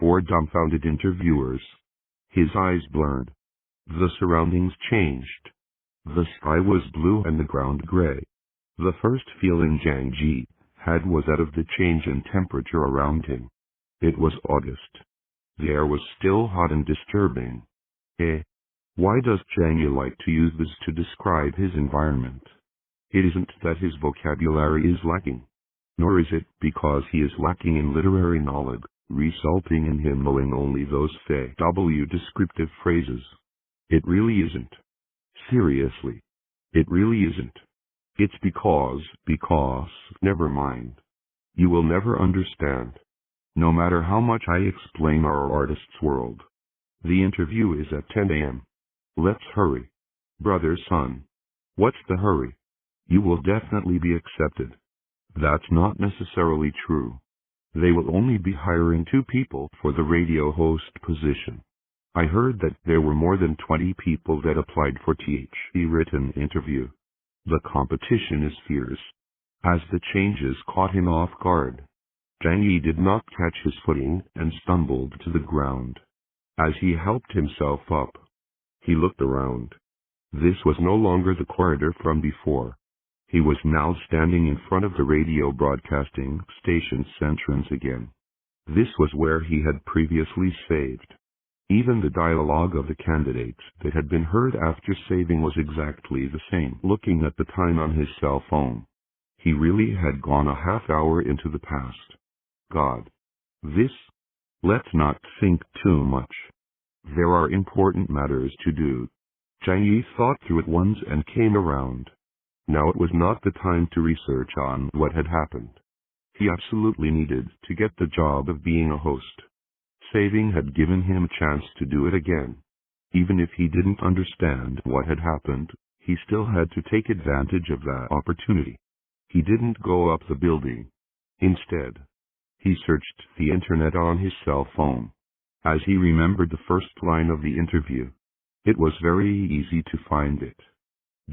four dumbfounded interviewers. His eyes blurred. The surroundings changed. The sky was blue and the ground gray. The first feeling Zhang Ye had was that of the change in temperature around him. It was August. The air was still hot and disturbing. Why does Zhang Ye like to use this to describe his environment? It isn't that his vocabulary is lacking, nor is it because he is lacking in literary knowledge, resulting in him knowing only those descriptive phrases. It really isn't. Seriously. It really isn't. It's because, never mind. You will never understand. No matter how much I explain our artist's world. The interview is at 10 a.m. Let's hurry. Brother son. What's the hurry? You will definitely be accepted. That's not necessarily true. They will only be hiring 2 people for the radio host position. I heard that there were more than 20 people that applied for the written interview. The competition is fierce. As the changes caught him off guard, Zhang Ye did not catch his footing and stumbled to the ground. As he helped himself up, he looked around. This was no longer the corridor from before. He was now standing in front of the radio broadcasting station's entrance again. This was where he had previously saved. Even the dialogue of the candidates that had been heard after saving was exactly the same. Looking at the time on his cell phone, he really had gone a half hour into the past. God. Let's not think too much. There are important matters to do. Zhang Ye thought through it once and came around. Now it was not the time to research on what had happened. He absolutely needed to get the job of being a host. Saving had given him a chance to do it again. Even if he didn't understand what had happened, he still had to take advantage of that opportunity. He didn't go up the building. Instead, he searched the internet on his cell phone. As he remembered the first line of the interview, it was very easy to find it.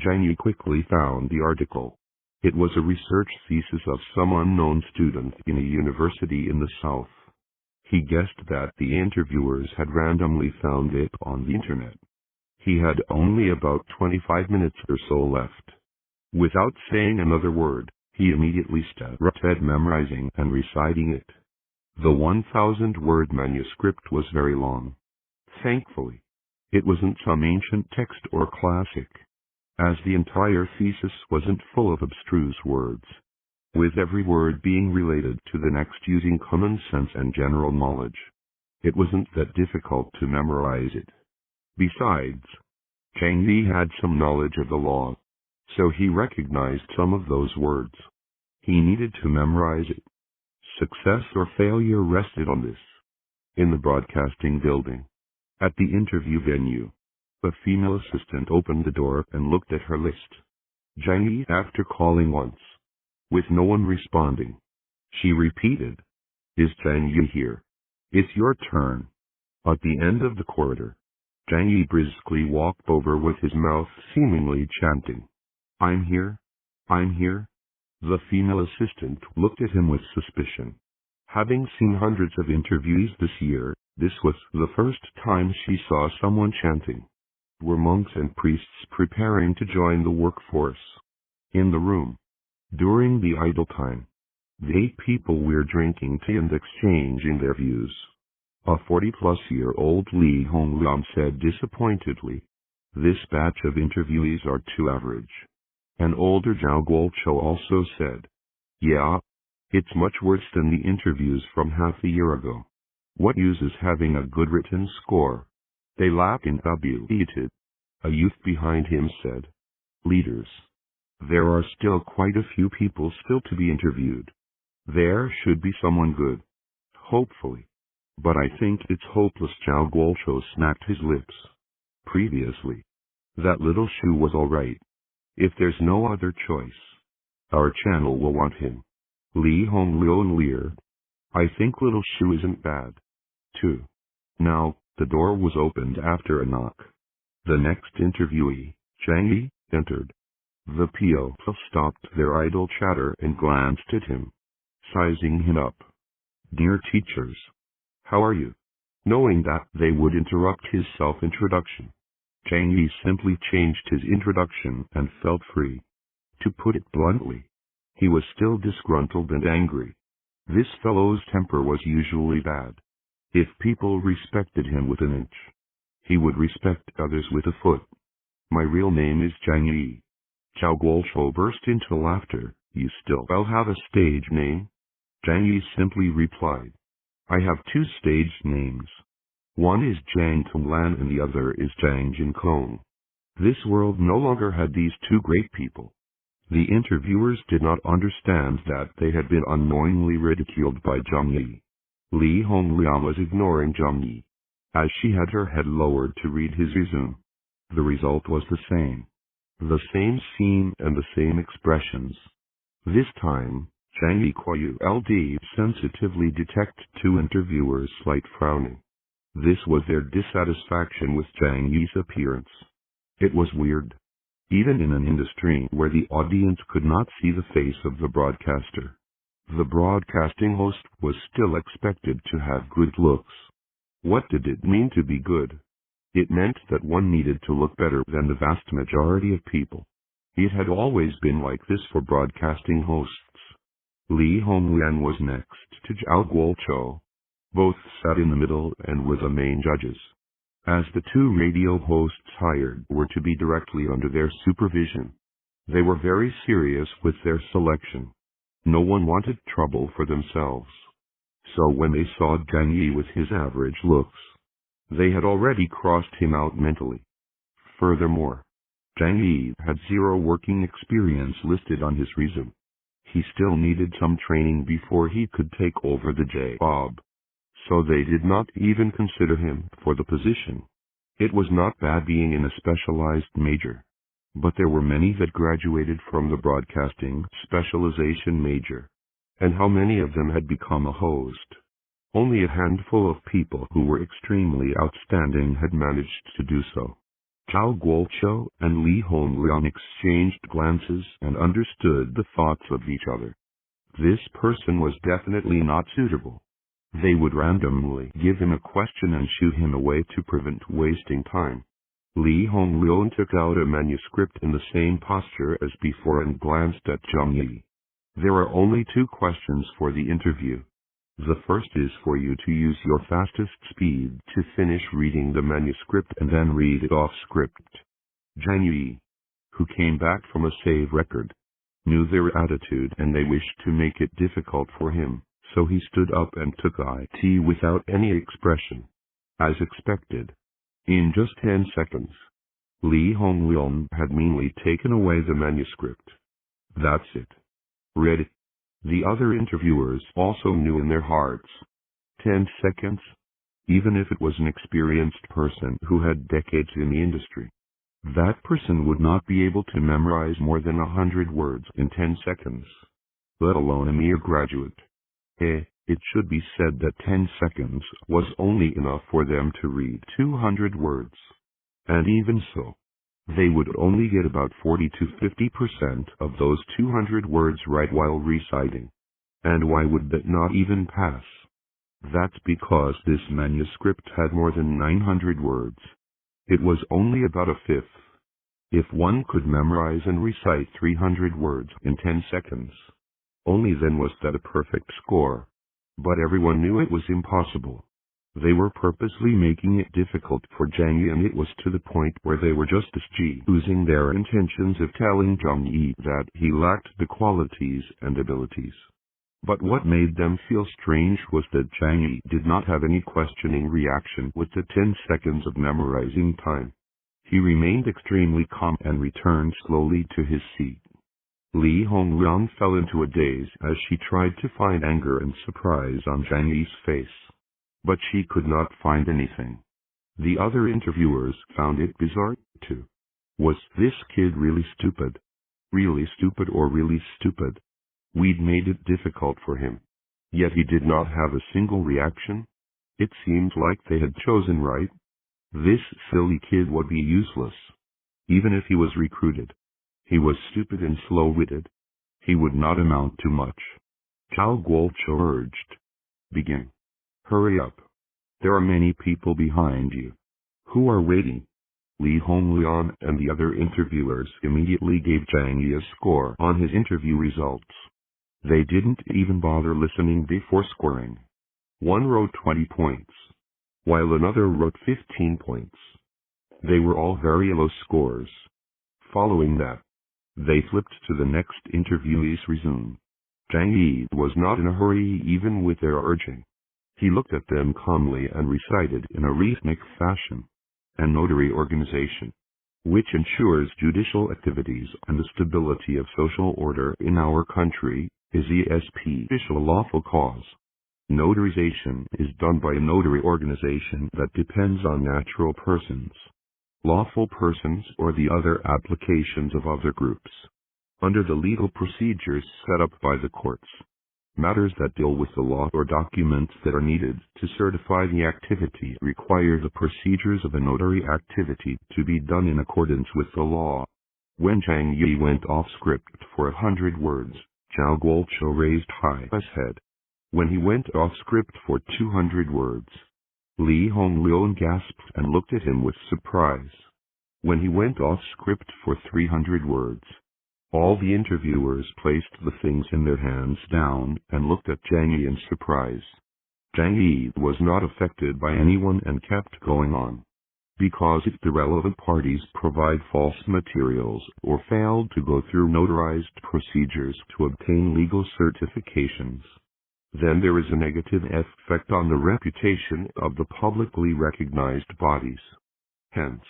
Zhang Ye quickly found the article. It was a research thesis of some unknown student in a university in the south. He guessed that the interviewers had randomly found it on the internet. He had only about 25 minutes or so left. Without saying another word, he immediately started memorizing and reciting it. The 1,000-word manuscript was very long. Thankfully, it wasn't some ancient text or classic, as the entire thesis wasn't full of abstruse words, with every word being related to the next using common sense and general knowledge. It wasn't that difficult to memorize it. Besides, Zhang Ye had some knowledge of the law, so he recognized some of those words. He needed to memorize it. Success or failure rested on this. In the broadcasting building, at the interview venue, a female assistant opened the door and looked at her list. Zhang Ye, after calling once, with no one responding, she repeated, "Is Zhang Ye here? It's your turn." At the end of the corridor, Zhang Ye briskly walked over with his mouth seemingly chanting, "I'm here, I'm here." The female assistant looked at him with suspicion. Having seen hundreds of interviews this year, this was the first time she saw someone chanting. Were monks and priests preparing to join the workforce? In the room, during the idle time, the 8 people were drinking tea and exchanging their views. A 40-plus-year-old Li Hongliang said disappointedly, "This batch of interviewees are too average." An older Zhao Guolchou also said, "Yeah, it's much worse than the interviews from half a year ago. What use is having a good written score?" They laughed and abused. A youth behind him said, "Leaders, there are still quite a few people still to be interviewed. There should be someone good. Hopefully. But I think it's hopeless." Zhao Guolchou smacked his lips. Previously, that little shoe was all right. If there's no other choice, our channel will want him. Li Hongliang leered. "I think little shoe isn't bad, too." Now, the door was opened after a knock. The next interviewee, Zhang Ye, entered. The PO stopped their idle chatter and glanced at him, sizing him up. "Dear teachers, how are you?" knowing that they would interrupt his self-introduction. Zhang Ye simply changed his introduction and felt free. To put it bluntly, he was still disgruntled and angry. This fellow's temper was usually bad. If people respected him with an inch, he would respect others with a foot. My real name is Zhang Ye. Zhao Guolchou burst into laughter. You still have a stage name? Zhang Ye simply replied. I have two stage names. One is Zhang Tonglan and the other is Zhang Jinkong. This world no longer had these two great people. The interviewers did not understand that they had been unknowingly ridiculed by Zhang Ye. Li Hongliang was ignoring Zhang Ye, as she had her head lowered to read his resume. The result was the same. The same scene and the same expressions. This time, Zhang Ye could sensitively detect two interviewers' slight frowning. This was their dissatisfaction with Zhang Ye's appearance. It was weird. Even in an industry where the audience could not see the face of the broadcaster, the broadcasting host was still expected to have good looks. What did it mean to be good? It meant that one needed to look better than the vast majority of people. It had always been like this for broadcasting hosts. Li Honglian was next to Zhao Guolchou. Both sat in the middle and were the main judges. As the two radio hosts hired were to be directly under their supervision, they were very serious with their selection. No one wanted trouble for themselves. So when they saw Zhang Ye with his average looks, they had already crossed him out mentally. Furthermore, Zhang Ye had zero working experience listed on his resume. He still needed some training before he could take over the job. So they did not even consider him for the position. It was not bad being in a specialized major, but there were many that graduated from the broadcasting specialization major. And how many of them had become a host? Only a handful of people who were extremely outstanding had managed to do so. Zhao Guolchou and Li Hongliang exchanged glances and understood the thoughts of each other. This person was definitely not suitable. They would randomly give him a question and shoot him away to prevent wasting time. Li Hongliang took out a manuscript in the same posture as before and glanced at Zhang Ye. There are only two questions for the interview. The first is for you to use your fastest speed to finish reading the manuscript and then read it off script. Zhang Ye, who came back from a save record, knew their attitude and they wished to make it difficult for him, so he stood up and took it without any expression. As expected, in just 10 seconds, Li Hongliang had meanly taken away the manuscript. That's it. Read it. The other interviewers also knew in their hearts. 10 seconds? Even if it was an experienced person who had decades in the industry, that person would not be able to memorize more than 100 words in 10 seconds, let alone a mere graduate. It should be said that 10 seconds was only enough for them to read 200 words. And even so, they would only get about 40 to 50% of those 200 words right while reciting. And why would that not even pass? That's because this manuscript had more than 900 words. It was only about a fifth. If one could memorize and recite 300 words in 10 seconds, only then was that a perfect score. But everyone knew it was impossible. They were purposely making it difficult for Zhang Ye, and it was to the point where they were just using their intentions of telling Zhang Ye that he lacked the qualities and abilities. But what made them feel strange was that Zhang Ye did not have any questioning reaction with the 10 seconds of memorizing time. He remained extremely calm and returned slowly to his seat. Li Hongliang fell into a daze as she tried to find anger and surprise on Zhang Ye's face. But she could not find anything. The other interviewers found it bizarre, too. Was this kid really stupid? Really stupid or really stupid? We'd made it difficult for him. Yet he did not have a single reaction. It seemed like they had chosen right. This silly kid would be useless. Even if he was recruited. He was stupid and slow-witted. He would not amount to much. Zhao Guolchou urged. Begin. Hurry up. There are many people behind you who are waiting. Li Hongluan and the other interviewers immediately gave Zhang Ye a score on his interview results. They didn't even bother listening before scoring. One wrote 20 points, while another wrote 15 points. They were all very low scores. Following that, they flipped to the next interviewee's resume. Zhang Ye was not in a hurry even with their urging. He looked at them calmly and recited in a rhythmic fashion. A notary organization, which ensures judicial activities and the stability of social order in our country, is ESP official lawful cause. Notarization is done by a notary organization that depends on natural persons, lawful persons, or the other applications of other groups, under the legal procedures set up by the courts. Matters that deal with the law or documents that are needed to certify the activity require the procedures of a notary activity to be done in accordance with the law. When Zhang Ye went off script for 100 words, Zhao Guoqiu raised high his head. When he went off script for 200 words, Li Hongluan gasped and looked at him with surprise. When he went off script for 300 words, all the interviewers placed the things in their hands down and looked at Zhang Ye in surprise. Zhang Ye was not affected by anyone and kept going on. Because if the relevant parties provide false materials or failed to go through notarized procedures to obtain legal certifications, then there is a negative effect on the reputation of the publicly recognized bodies. Hence,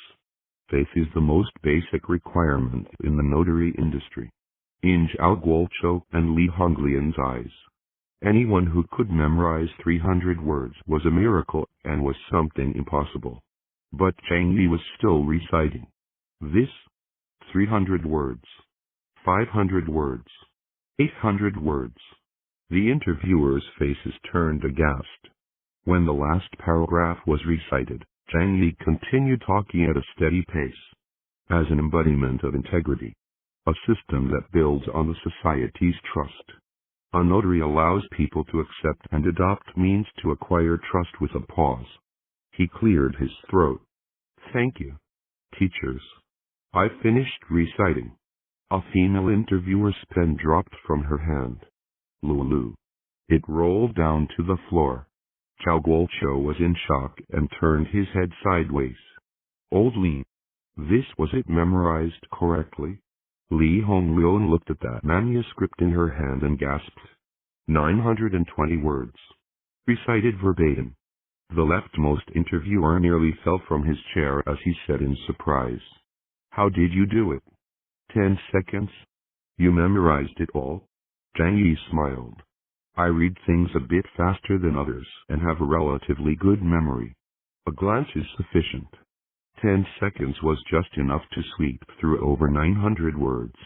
faith is the most basic requirement in the notary industry. In Zhao Guoqiu and Li Hongluan's eyes, anyone who could memorize 300 words was a miracle and was something impossible. But Zhang Ye was still reciting. This, 300 words, 500 words, 800 words. The interviewers' faces turned aghast. When the last paragraph was recited, Zhang Ye continued talking at a steady pace. As an embodiment of integrity, a system that builds on the society's trust, a notary allows people to accept and adopt means to acquire trust with a pause. He cleared his throat. Thank you, teachers. I finished reciting. A female interviewer's pen dropped from her hand. Lulu. It rolled down to the floor. Zhao Guoqiu was in shock and turned his head sideways. Old Li. This was it memorized correctly? Li Hongluan looked at that manuscript in her hand and gasped. 920 words. Recited verbatim. The leftmost interviewer nearly fell from his chair as he said in surprise. How did you do it? 10 seconds? You memorized it all? Zhang Ye smiled. I read things a bit faster than others and have a relatively good memory. A glance is sufficient. 10 seconds was just enough to sweep through over 900 words.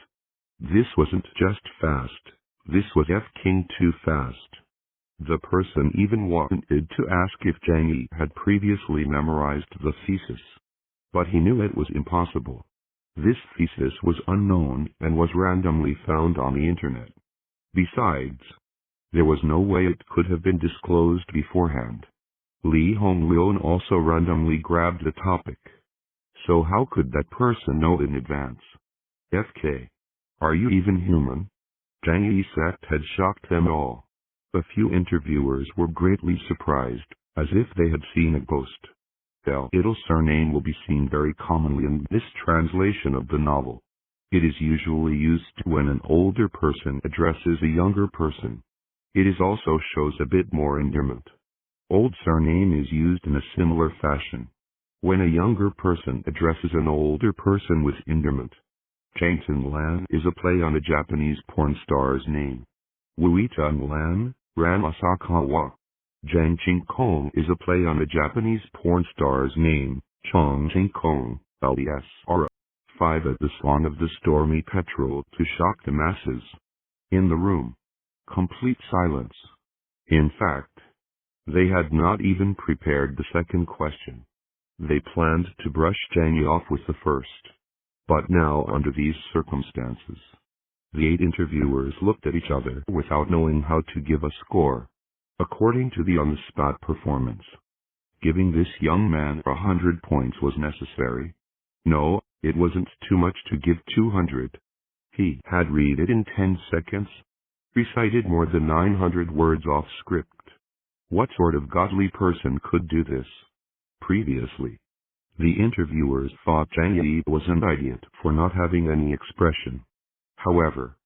This wasn't just fast, this was f-king too fast. The person even wanted to ask if Zhang Ye had previously memorized the thesis, but he knew it was impossible. This thesis was unknown and was randomly found on the internet. Besides, there was no way it could have been disclosed beforehand. Li Hongluan also randomly grabbed the topic. So how could that person know in advance? FK. Are you even human? Zhang Ye's act had shocked them all. A few interviewers were greatly surprised, as if they had seen a ghost. Little surname will be seen very commonly in this translation of the novel. It is usually used when an older person addresses a younger person. It is also shows a bit more endearment. Old surname is used in a similar fashion, when a younger person addresses an older person with endearment. Changton Lan is a play on a Japanese porn star's name. Wuitan Lan, Ran Asakawa. Zhang Qingkong is a play on a Japanese porn star's name, Chong Qingkong, LDS. 5 at the song of the stormy petrel to shock the masses. In the room, complete silence. In fact, they had not even prepared the second question. They planned to brush Zhang Ye off with the first. But now, under these circumstances, the 8 interviewers looked at each other without knowing how to give a score, according to the on-the-spot performance. Giving this young man 100 points was necessary. No, it wasn't too much to give 200. He had read it in 10 seconds. Recited more than 900 words off script. What sort of godly person could do this? Previously, the interviewers thought Zhang Ye was an idiot for not having any expression. However,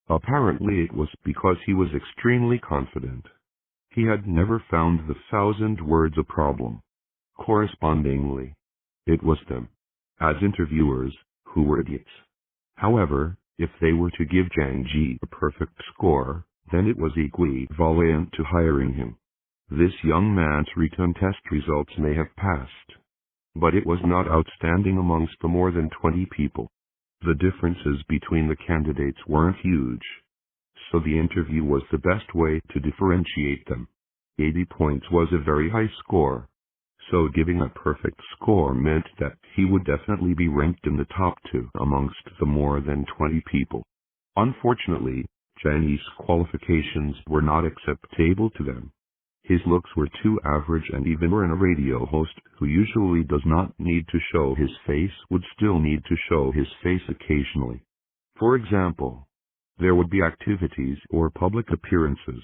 apparently it was because he was extremely confident. He had never found the 1,000 words a problem. Correspondingly, it was them, as interviewers, who were idiots. However, if they were to give Zhang Ye a perfect score, then it was equivalent to hiring him. This young man's written test results may have passed, but it was not outstanding amongst the more than 20 people. The differences between the candidates weren't huge, so the interview was the best way to differentiate them. 80 points was a very high score, so giving a perfect score meant that he would definitely be ranked in the top 2 amongst the more than 20 people. Unfortunately, Zhang Ye's qualifications were not acceptable to them. His looks were too average, and even a radio host who usually does not need to show his face would still need to show his face occasionally. For example, there would be activities or public appearances.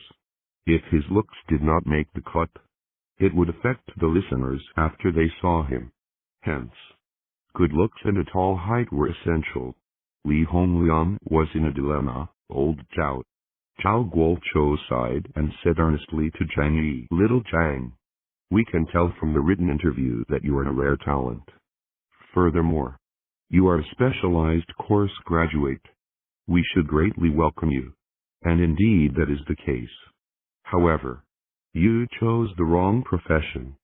If his looks did not make the cut, it would affect the listeners after they saw him. Hence, good looks and a tall height were essential. Li Hongliang was in a dilemma. Old Zhao Guochou sighed and said earnestly to Zhang Ye, "Little Zhang, we can tell from the written interview that you are a rare talent. Furthermore, you are a specialized course graduate. We should greatly welcome you." And indeed that is the case. However, you chose the wrong profession.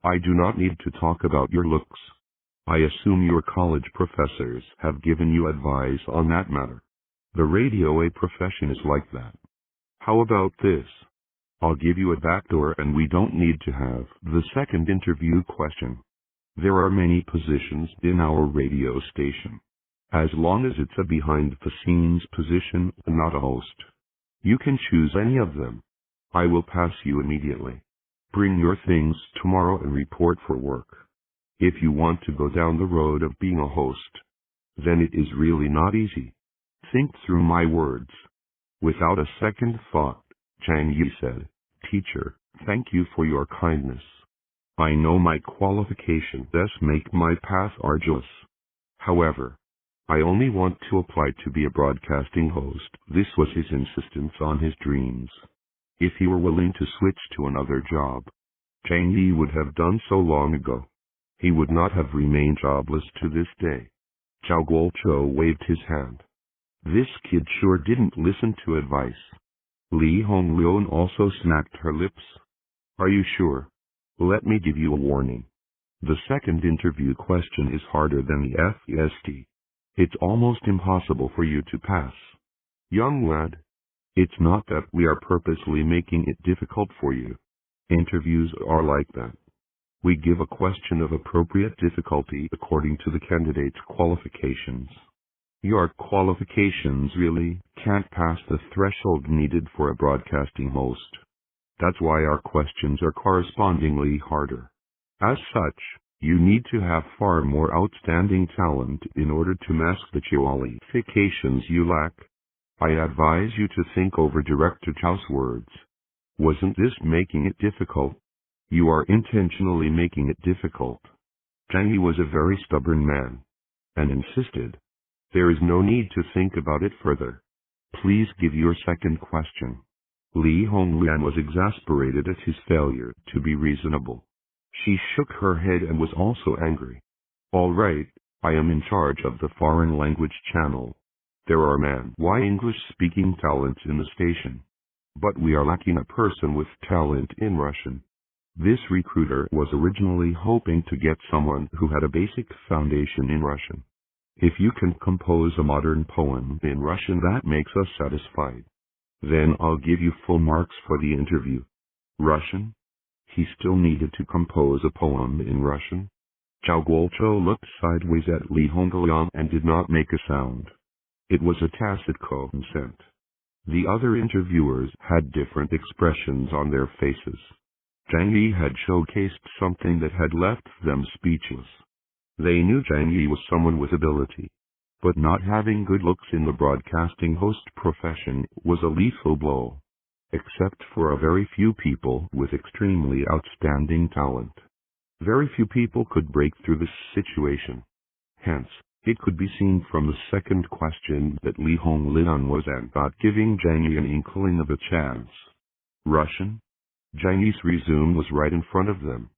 I do not need to talk about your looks. I assume your college professors have given you advice on that matter. The radio profession is like that. How about this? I'll give you a backdoor and we don't need to have the second interview question. There are many positions in our radio station. As long as it's a behind-the-scenes position and not a host, you can choose any of them. I will pass you immediately. Bring your things tomorrow and report for work. If you want to go down the road of being a host, then it is really not easy. Think through my words. Without a second thought, Zhang Ye said, "Teacher, thank you for your kindness. I know my qualifications make my path arduous. However, I only want to apply to be a broadcasting host." This was his insistence on his dreams. If he were willing to switch to another job, Zhang Ye would have done so long ago. He would not have remained jobless to this day. Zhao Guochou waved his hand. This kid sure didn't listen to advice. Li Hongliang also smacked her lips. Are you sure? Let me give you a warning. The second interview question is harder than the FEST. It's almost impossible for you to pass. Young lad, it's not that we are purposely making it difficult for you. Interviews are like that. We give a question of appropriate difficulty according to the candidate's qualifications. Your qualifications really can't pass the threshold needed for a broadcasting host. That's why our questions are correspondingly harder. As such, you need to have far more outstanding talent in order to mask the qualifications you lack. I advise you to think over Director Zhao's words. Wasn't this making it difficult? You are intentionally making it difficult. Zhang Ye was a very stubborn man, and insisted, "There is no need to think about it further. Please give your second question." Li Hongliang was exasperated at his failure to be reasonable. She shook her head and was also angry. "All right, I am in charge of the foreign language channel. There are English-speaking talents in the station, but we are lacking a person with talent in Russian." This recruiter was originally hoping to get someone who had a basic foundation in Russian. If you can compose a modern poem in Russian, that makes us satisfied. Then I'll give you full marks for the interview. Russian? He still needed to compose a poem in Russian. Zhao Guochou looked sideways at Li Hongliang and did not make a sound. It was a tacit consent. The other interviewers had different expressions on their faces. Zhang Ye had showcased something that had left them speechless. They knew Zhang Ye was someone with ability. But not having good looks in the broadcasting host profession was a lethal blow. Except for a very few people with extremely outstanding talent. Very few people could break through this situation. Hence, it could be seen from the second question that Li Honglin was not giving Zhang Ye an inkling of a chance. Russian? Zhang Ye's resume was right in front of them.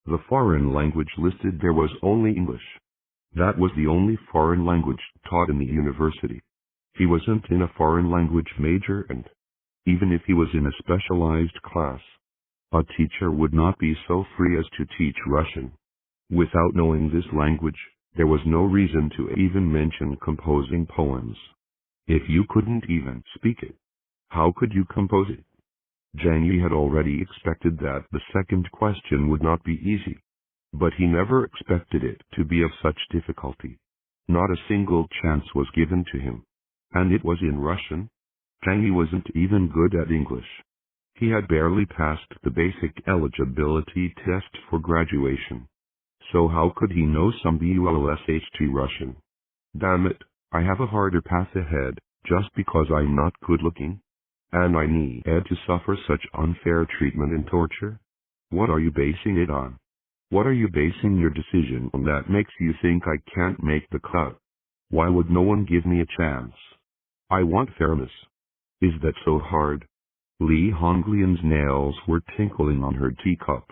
The foreign language listed there was only English. That was the only foreign language taught in the university. He wasn't in a foreign language major, and even if he was in a specialized class, a teacher would not be so free as to teach Russian. Without knowing this language, there was no reason to even mention composing poems. If you couldn't even speak it, how could you compose it? Zhang Ye had already expected that the second question would not be easy. But he never expected it to be of such difficulty. Not a single chance was given to him. And it was in Russian. Zhang Ye wasn't even good at English. He had barely passed the basic eligibility test for graduation. So how could he know some BULSHT Russian? Damn it, I have a harder path ahead, just because I'm not good looking? And I need to suffer such unfair treatment and torture? What are you basing it on? What are you basing your decision on that makes you think I can't make the cut? Why would no one give me a chance? I want fairness. Is that so hard? Li Honglian's nails were tinkling on her teacup.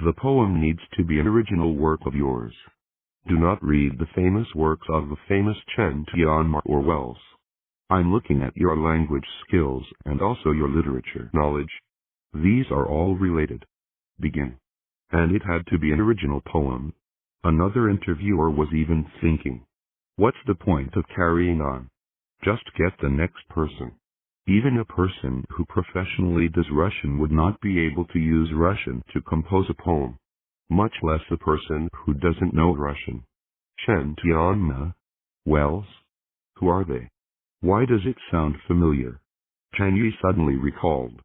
The poem needs to be an original work of yours. Do not read the famous works of the famous Chen Tianma or Wells. I'm looking at your language skills and also your literature knowledge. These are all related. Begin. And it had to be an original poem. Another interviewer was even thinking, what's the point of carrying on? Just get the next person. Even a person who professionally does Russian would not be able to use Russian to compose a poem, much less a person who doesn't know Russian. Chen Tianma? Wells? Who are they? Why does it sound familiar? Zhang Ye suddenly recalled.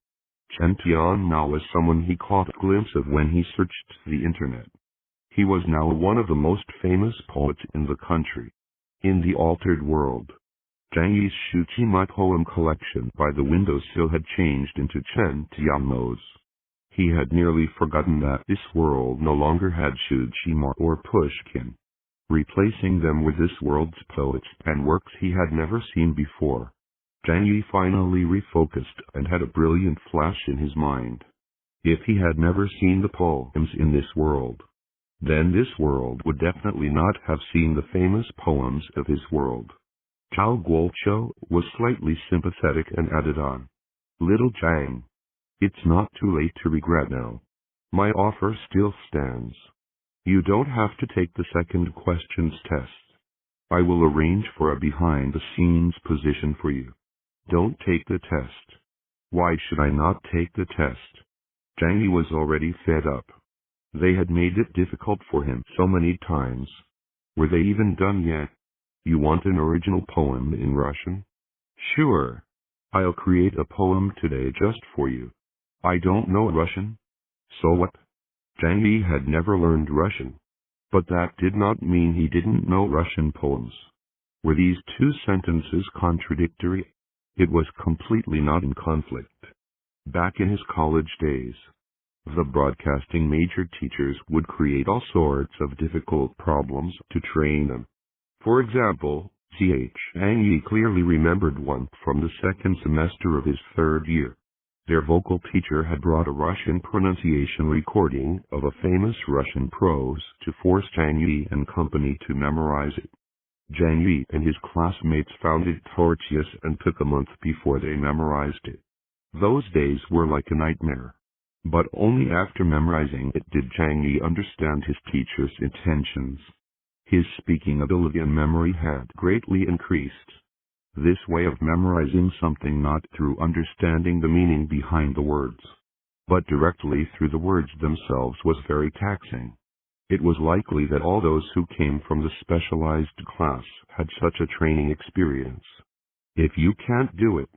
Chen Tianma was someone he caught a glimpse of when he searched the internet. He was now one of the most famous poets in the country. In the altered world, Zhang Ye's Shuqima poem collection by the windowsill had changed into Chen Tianmo's. He had nearly forgotten that this world no longer had Shuqima or Pushkin, replacing them with this world's poets and works he had never seen before. Zhang Ye finally refocused and had a brilliant flash in his mind. If he had never seen the poems in this world, then this world would definitely not have seen the famous poems of his world. Zhao Guoqiu was slightly sympathetic and added on. Little Zhang, it's not too late to regret now. My offer still stands. You don't have to take the second questions test. I will arrange for a behind-the-scenes position for you. Don't take the test. Why should I not take the test? Zhang Ye was already fed up. They had made it difficult for him so many times. Were they even done yet? You want an original poem in Russian? Sure. I'll create a poem today just for you. I don't know Russian. So what? Zhang Ye had never learned Russian. But that did not mean he didn't know Russian poems. Were these two sentences contradictory? It was completely not in conflict. Back in his college days, the broadcasting major teachers would create all sorts of difficult problems to train them. For example, Zhang Ye clearly remembered one from the second semester of his third year. Their vocal teacher had brought a Russian pronunciation recording of a famous Russian prose to force Zhang Ye and company to memorize it. Zhang Ye and his classmates found it tortuous and took a month before they memorized it. Those days were like a nightmare. But only after memorizing it did Zhang Ye understand his teacher's intentions. His speaking ability and memory had greatly increased. This way of memorizing something not through understanding the meaning behind the words, but directly through the words themselves was very taxing. It was likely that all those who came from the specialized class had such a training experience. If you can't do it,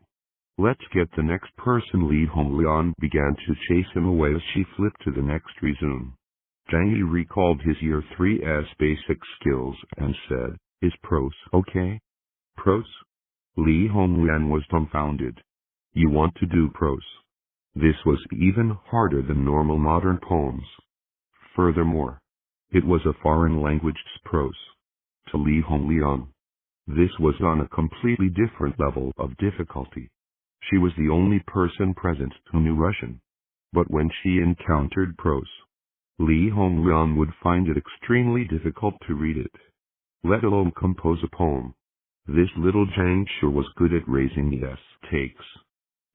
Let's get the next person. Li Honglian began to chase him away as she flipped to the next resume. Zhang Ye recalled his Year 3's basic skills and said, "Is prose okay?" Prose? Li Honglian was dumbfounded. You want to do prose? This was even harder than normal modern poems. Furthermore, it was a foreign language's prose. To Li Honglian, this was on a completely different level of difficulty. She was the only person present who knew Russian. But when she encountered prose, Li Honglian would find it extremely difficult to read it, let alone compose a poem. This little Zhang sure was good at raising the stakes.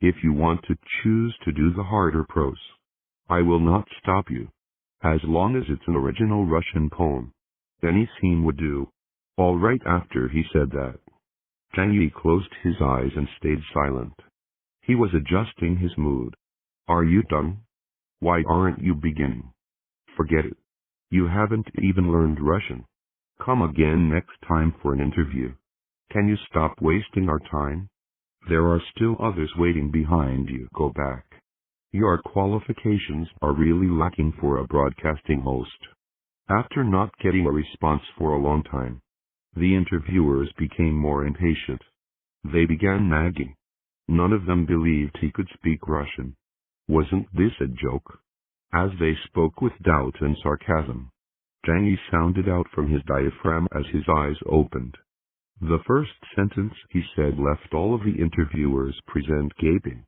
If you want to choose to do the harder prose, I will not stop you. As long as it's an original Russian poem, any scene would do. All right. After he said that, Zhang Ye closed his eyes and stayed silent. He was adjusting his mood. Are you done? Why aren't you beginning? Forget it. You haven't even learned Russian. Come again next time for an interview. Can you stop wasting our time? There are still others waiting behind you. Go back. Your qualifications are really lacking for a broadcasting host. After not getting a response for a long time, the interviewers became more impatient. They began nagging. None of them believed he could speak Russian. Wasn't this a joke? As they spoke with doubt and sarcasm, Zhang Ye sounded out from his diaphragm as his eyes opened. The first sentence he said left all of the interviewers present gaping.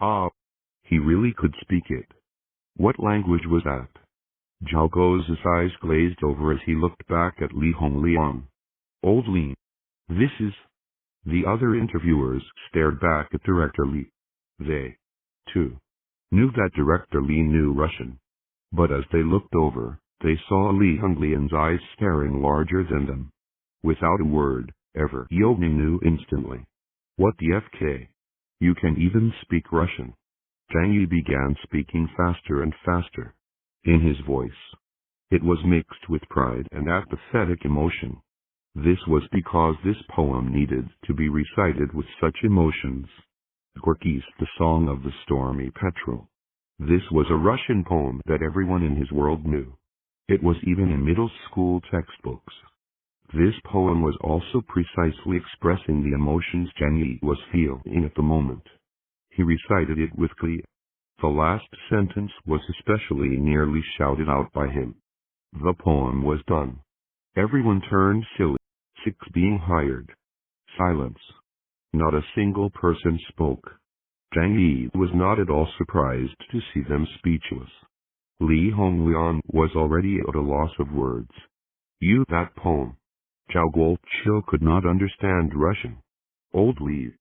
Ah! He really could speak it. What language was that? Zhao Gou's eyes glazed over as he looked back at Li Honglian. Old Li. This is... The other interviewers stared back at Director Li. They, too, knew that Director Li knew Russian. But as they looked over, they saw Li Honglian's eyes staring larger than them. Without a word, Yogni knew instantly. What the FK? You can even speak Russian. Zhang Ye began speaking faster and faster. In his voice, it was mixed with pride and apathetic emotion. This was because this poem needed to be recited with such emotions. Gorky's The Song of the Stormy Petrel. This was a Russian poem that everyone in his world knew. It was even in middle school textbooks. This poem was also precisely expressing the emotions Zhang Ye was feeling at the moment. He recited it with glee. The last sentence was especially nearly shouted out by him. The poem was done. Everyone turned silly. 6 being hired. Silence. Not a single person spoke. Zhang Ye was not at all surprised to see them speechless. Li Honglian was already at a loss of words. That poem. Zhao Guoqiu could not understand Russian. Old Li.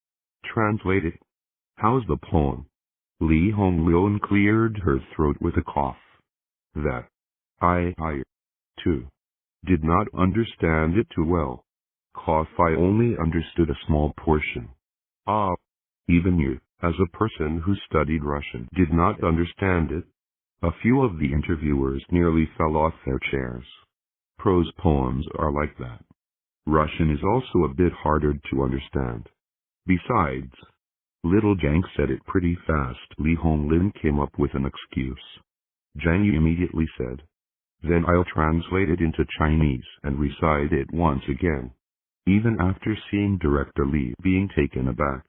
Translate it. How's the poem? Li Honglian cleared her throat with a cough. That. I, too, did not understand it too well. Cough. I only understood a small portion. Ah. Even you, as a person who studied Russian, did not understand it. A few of the interviewers nearly fell off their chairs. Prose poems are like that. Russian is also a bit harder to understand. Besides, little Zhang said it pretty fast. Li Honglin came up with an excuse. Zhang Ye immediately said, "Then I'll translate it into Chinese and recite it once again." Even after seeing Director Li being taken aback,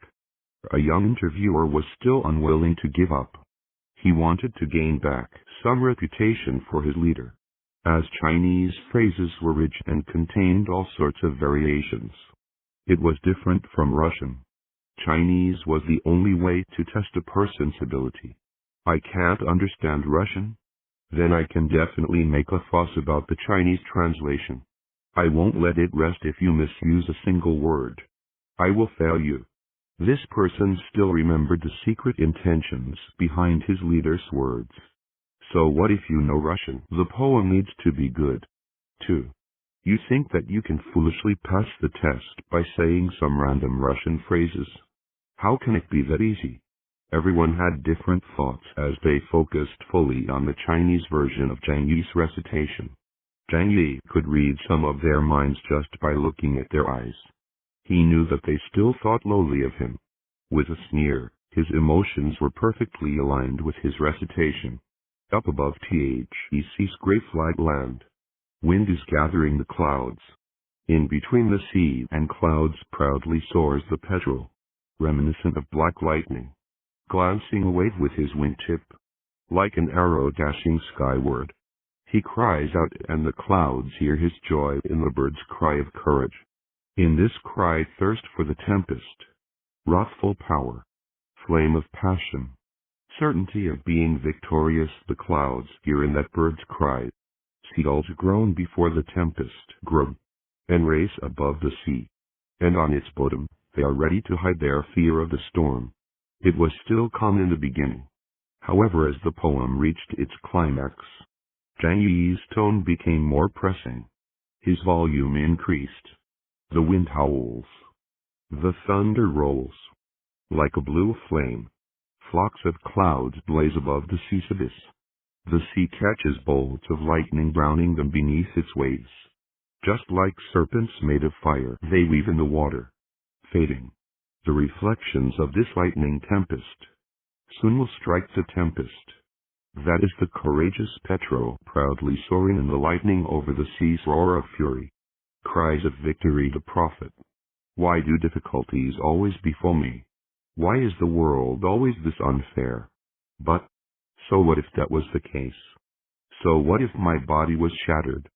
a young interviewer was still unwilling to give up. He wanted to gain back some reputation for his leader, as Chinese phrases were rich and contained all sorts of variations. It was different from Russian. Chinese was the only way to test a person's ability. I can't understand Russian? Then I can definitely make a fuss about the Chinese translation. I won't let it rest if you misuse a single word. I will fail you. This person still remembered the secret intentions behind his leader's words. So what if you know Russian? The poem needs to be good, too. You think that you can foolishly pass the test by saying some random Russian phrases? How can it be that easy? Everyone had different thoughts as they focused fully on the Chinese version of Zhang Ye's recitation. Zhang Ye could read some of their minds just by looking at their eyes. He knew that they still thought lowly of him. With a sneer, his emotions were perfectly aligned with his recitation. Up above THEC's great flag land, wind is gathering the clouds. In between the sea and clouds proudly soars the petrel, reminiscent of black lightning, glancing away with his wingtip, like an arrow dashing skyward. He cries out and the clouds hear his joy in the bird's cry of courage. In this cry thirst for the tempest, wrathful power, flame of passion, certainty of being victorious the clouds hear in that bird's cry. Seagulls groan before the tempest, grow, and race above the sea, and on its bottom they are ready to hide their fear of the storm. It was still calm in the beginning. However, as the poem reached its climax, Zhang Ye's tone became more pressing. His volume increased. The wind howls. The thunder rolls. Like a blue flame, flocks of clouds blaze above the sea's abyss. The sea catches bolts of lightning drowning them beneath its waves. Just like serpents made of fire, they weave in the water, fading. The reflections of this lightning tempest soon will strike the tempest. That is the courageous petrel proudly soaring in the lightning over the sea's roar of fury. Cries of victory the prophet. Why do difficulties always befall me? Why is the world always this unfair? But, so what if that was the case? So what if my body was shattered?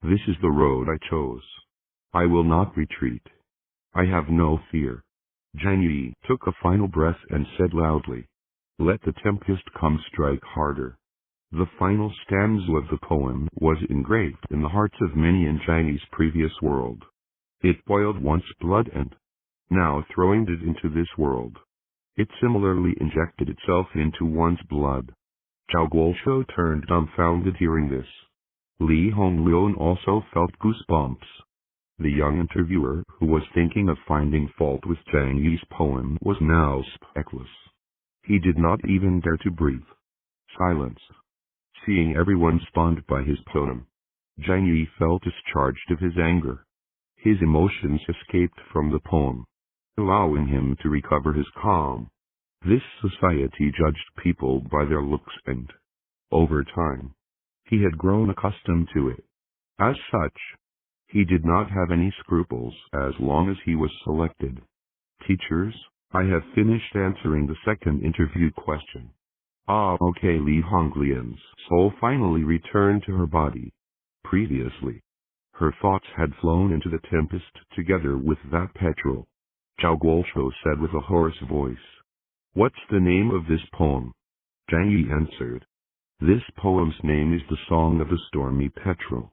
This is the road I chose. I will not retreat. I have no fear. Zhang Ye took a final breath and said loudly, "Let the tempest come strike harder." The final stanza of the poem was engraved in the hearts of many in Zhang Ye's previous world. It boiled once blood and, now throwing it into this world, it similarly injected itself into one's blood. Zhao Guoshou turned dumbfounded hearing this. Li Honglian also felt goosebumps. The young interviewer who was thinking of finding fault with Zhang Ye's poem was now speckless. He did not even dare to breathe. Silence. Seeing everyone stunned by his poem, Zhang Ye felt discharged of his anger. His emotions escaped from the poem, allowing him to recover his calm. This society judged people by their looks and, over time, he had grown accustomed to it. As such, he did not have any scruples as long as he was selected. "Teachers, I have finished answering the second interview question." "Ah, okay." Li Honglian's soul finally returned to her body. Previously, her thoughts had flown into the tempest together with that petrel. Zhao Guoshou said with a hoarse voice, "What's the name of this poem?" Zhang Ye answered, "This poem's name is the Song of the Stormy Petrel."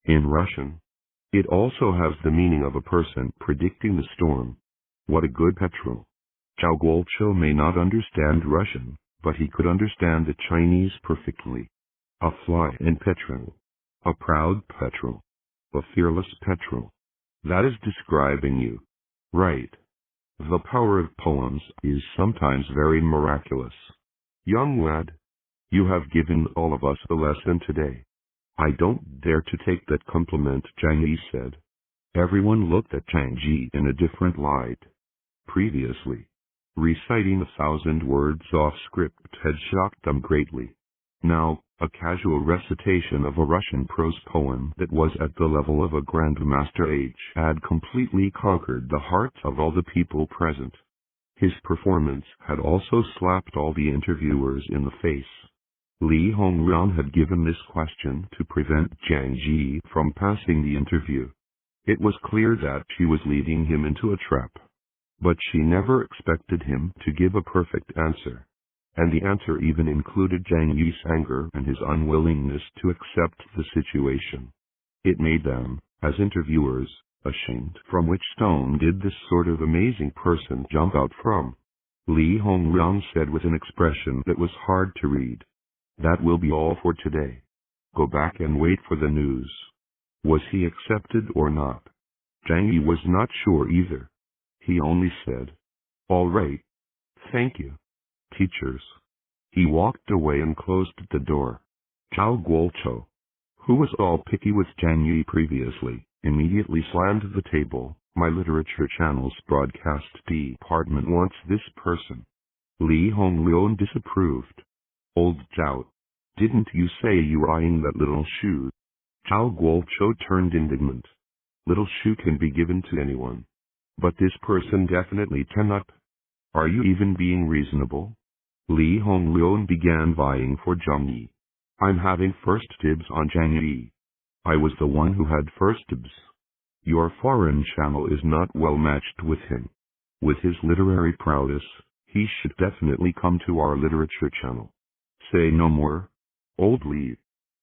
In Russian, it also has the meaning of a person predicting the storm. What a good petrel! Zhao Guoshou may not understand Russian, but he could understand the Chinese perfectly. A fly in petrel. A proud petrel. A fearless petrel. That is describing you. Right. The power of poems is sometimes very miraculous. Young lad, you have given all of us a lesson today. I don't dare to take that compliment, Zhang Ye said. Everyone looked at Zhang Ye in a different light. Previously, reciting 1,000 words off script had shocked them greatly. Now, a casual recitation of a Russian prose poem that was at the level of a grandmaster age had completely conquered the hearts of all the people present. His performance had also slapped all the interviewers in the face. Li Honglian had given this question to prevent Zhang Ye from passing the interview. It was clear that she was leading him into a trap. But she never expected him to give a perfect answer. And the answer even included Zhang Ye's anger and his unwillingness to accept the situation. It made them, as interviewers, ashamed. From which stone did this sort of amazing person jump out from? Li Honglian said with an expression that was hard to read. That will be all for today. Go back and wait for the news. Was he accepted or not? Zhang Ye was not sure either. He only said, "All right. Thank you, teachers." He walked away and closed the door. Zhao Guoshou, who was all picky with Zhang Ye previously, immediately slammed the table My literature channel's broadcast department wants this person. Li Hongleon disapproved. Old Zhao, didn't you say you were eyeing that little shoe? Zhao Guochou turned indignant. Little shoe can be given to anyone. But this person definitely cannot. Are you even being reasonable? Li Hongleon began vying for Zhang Ye. I'm having first dibs on Zhang Ye. I was the one who had first dibs. Your foreign channel is not well matched with him. With his literary prowess, he should definitely come to our literature channel. Say no more. Old Li.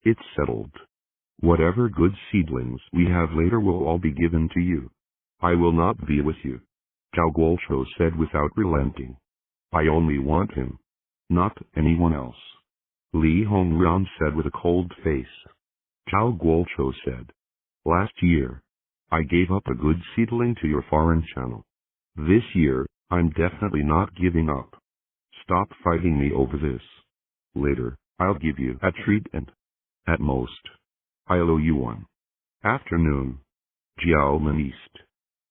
It's settled. Whatever good seedlings we have later will all be given to you. I will not be with you, Zhao Guochou said without relenting. I only want him, not anyone else. Li Honglian said with a cold face. Zhao Guochou said, last year, I gave up a good seedling to your foreign channel. This year, I'm definitely not giving up. Stop fighting me over this. Later, I'll give you a treat and, at most, I'll owe you one. Afternoon. Jiaomen East.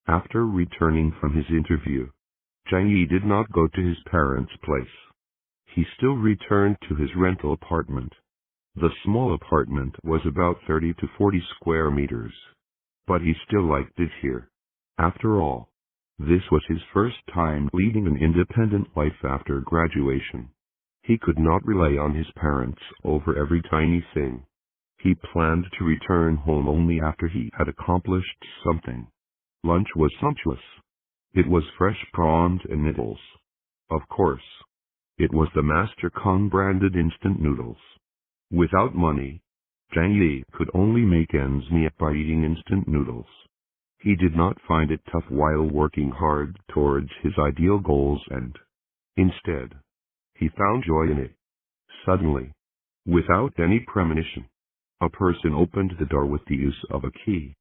After returning from his interview, Zhang Ye did not go to his parents' place. He still returned to his rental apartment. The small apartment was about 30 to 40 square meters. But he still liked it here. After all, this was his first time leading an independent life after graduation. He could not rely on his parents over every tiny thing. He planned to return home only after he had accomplished something. Lunch was sumptuous. It was fresh prawns and noodles. Of course, it was the Master Kong branded instant noodles. Without money, Zhang Ye could only make ends meet by eating instant noodles. He did not find it tough while working hard towards his ideal goals and, instead, he found joy in it. Suddenly, without any premonition, a person opened the door with the use of a key.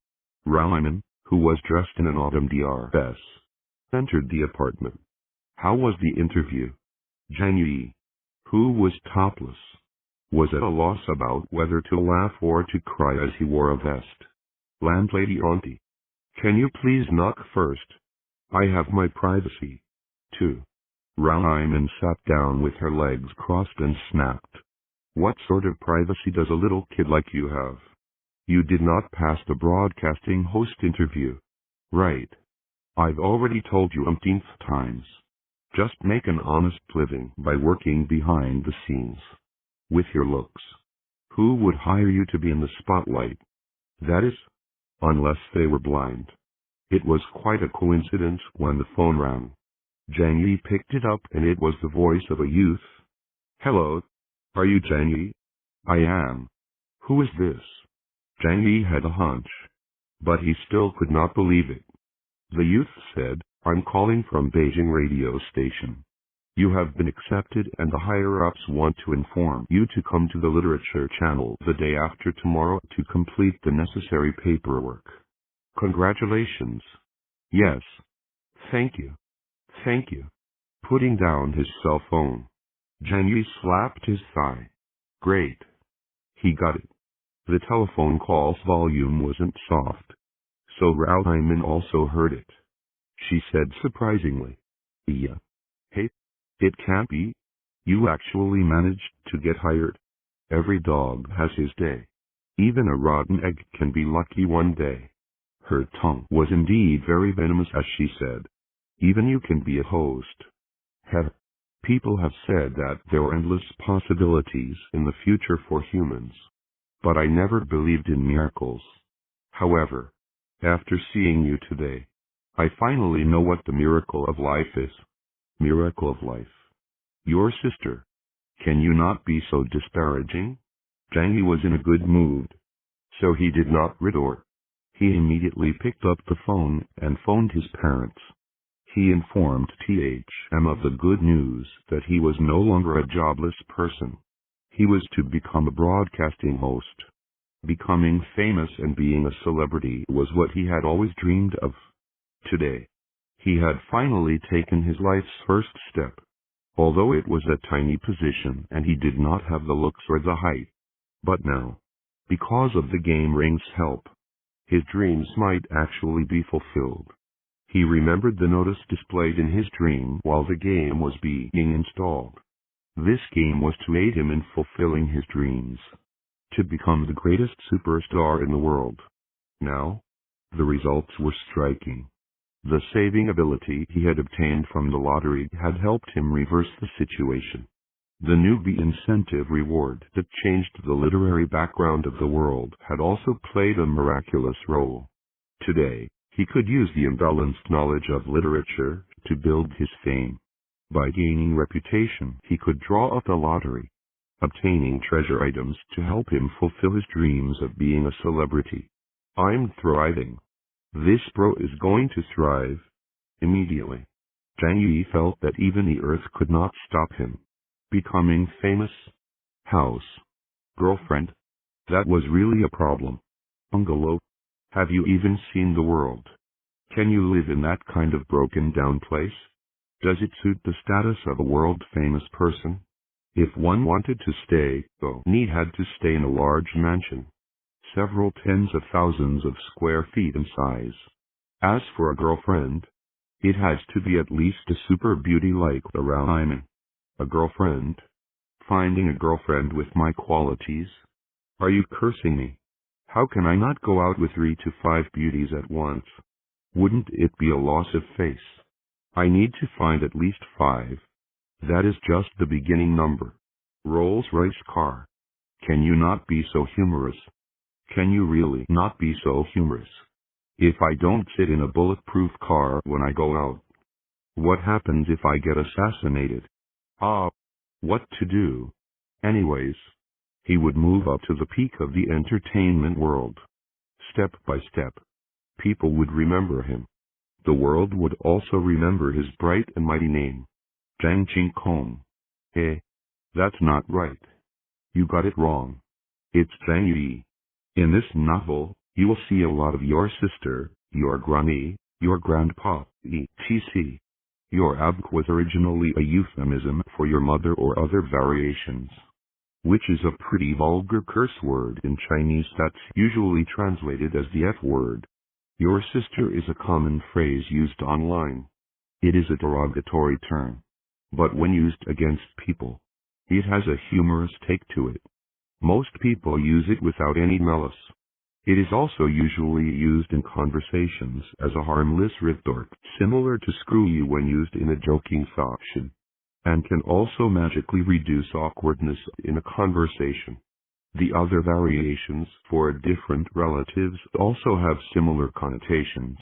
Rauman, who was dressed in an autumn dress, entered the apartment. How was the interview? Zhang Ye, who was topless, was at a loss about whether to laugh or to cry as he wore a vest. Landlady auntie, can you please knock first? I have my privacy, too. Rauman sat down with her legs crossed and snapped. What sort of privacy does a little kid like you have? You did not pass the broadcasting host interview. Right. I've already told you umpteenth times. Just make an honest living by working behind the scenes. With your looks, who would hire you to be in the spotlight? That is, unless they were blind. It was quite a coincidence when the phone rang. Zhang Ye picked it up and it was the voice of a youth. Hello. Are you Zhang Ye? I am. Who is this? Zhang Ye had a hunch, but he still could not believe it. The youth said, I'm calling from Beijing radio station. You have been accepted and the higher-ups want to inform you to come to the literature channel the day after tomorrow to complete the necessary paperwork. Congratulations. Yes. Thank you. Thank you. Putting down his cell phone, Zhang Ye slapped his thigh. Great. He got it. The telephone call's volume wasn't soft, so Rauman also heard it. She said surprisingly, yeah. Hey, it can't be. You actually managed to get hired. Every dog has his day. Even a rotten egg can be lucky one day. Her tongue was indeed very venomous as she said, even you can be a host. Heh. People have said that there are endless possibilities in the future for humans. But I never believed in miracles. However, after seeing you today, I finally know what the miracle of life is. Miracle of life. Your sister. Can you not be so disparaging? Zhang Ye was in a good mood, so he did not retort. He immediately picked up the phone and phoned his parents. He informed THM of the good news that he was no longer a jobless person. He was to become a broadcasting host. Becoming famous and being a celebrity was what he had always dreamed of. Today, he had finally taken his life's first step. Although it was a tiny position and he did not have the looks or the height. But now, because of the game ring's help, his dreams might actually be fulfilled. He remembered the notice displayed in his dream while the game was being installed. This game was to aid him in fulfilling his dreams, to become the greatest superstar in the world. Now, the results were striking. The saving ability he had obtained from the lottery had helped him reverse the situation. The newbie incentive reward that changed the literary background of the world had also played a miraculous role. Today, he could use the imbalanced knowledge of literature to build his fame. By gaining reputation, he could draw up the lottery, obtaining treasure items to help him fulfill his dreams of being a celebrity. I'm thriving. This bro is going to thrive. Immediately, Zhang Ye felt that even the earth could not stop him. Becoming famous? House? Girlfriend? That was really a problem. Bungalow? Have you even seen the world? Can you live in that kind of broken down place? Does it suit the status of a world-famous person? If one wanted to stay, though, need had to stay in a large mansion, several tens of thousands of square feet in size. As for a girlfriend, it has to be at least a super beauty like the Raiman. A girlfriend? Finding a girlfriend with my qualities? Are you cursing me? How can I not go out with 3 to 5 beauties at once? Wouldn't it be a loss of face? I need to find at least 5. That is just the beginning number. Rolls-Royce car. Can you not be so humorous? Can you really not be so humorous? If I don't sit in a bulletproof car when I go out, what happens if I get assassinated? What to do? Anyways, he would move up to the peak of the entertainment world. Step by step, people would remember him. The world would also remember his bright and mighty name, Zhang Kong. Hey, that's not right. You got it wrong. It's Zhang Ye. In this novel, you will see a lot of your sister, your granny, your grandpa, etc. Your abk was originally a euphemism for your mother or other variations, which is a pretty vulgar curse word in Chinese that's usually translated as the F word. Your sister is a common phrase used online. It is a derogatory term, but when used against people, it has a humorous take to it. Most people use it without any malice. It is also usually used in conversations as a harmless retort, similar to screw you when used in a joking fashion, and can also magically reduce awkwardness in a conversation. The other variations for different relatives also have similar connotations.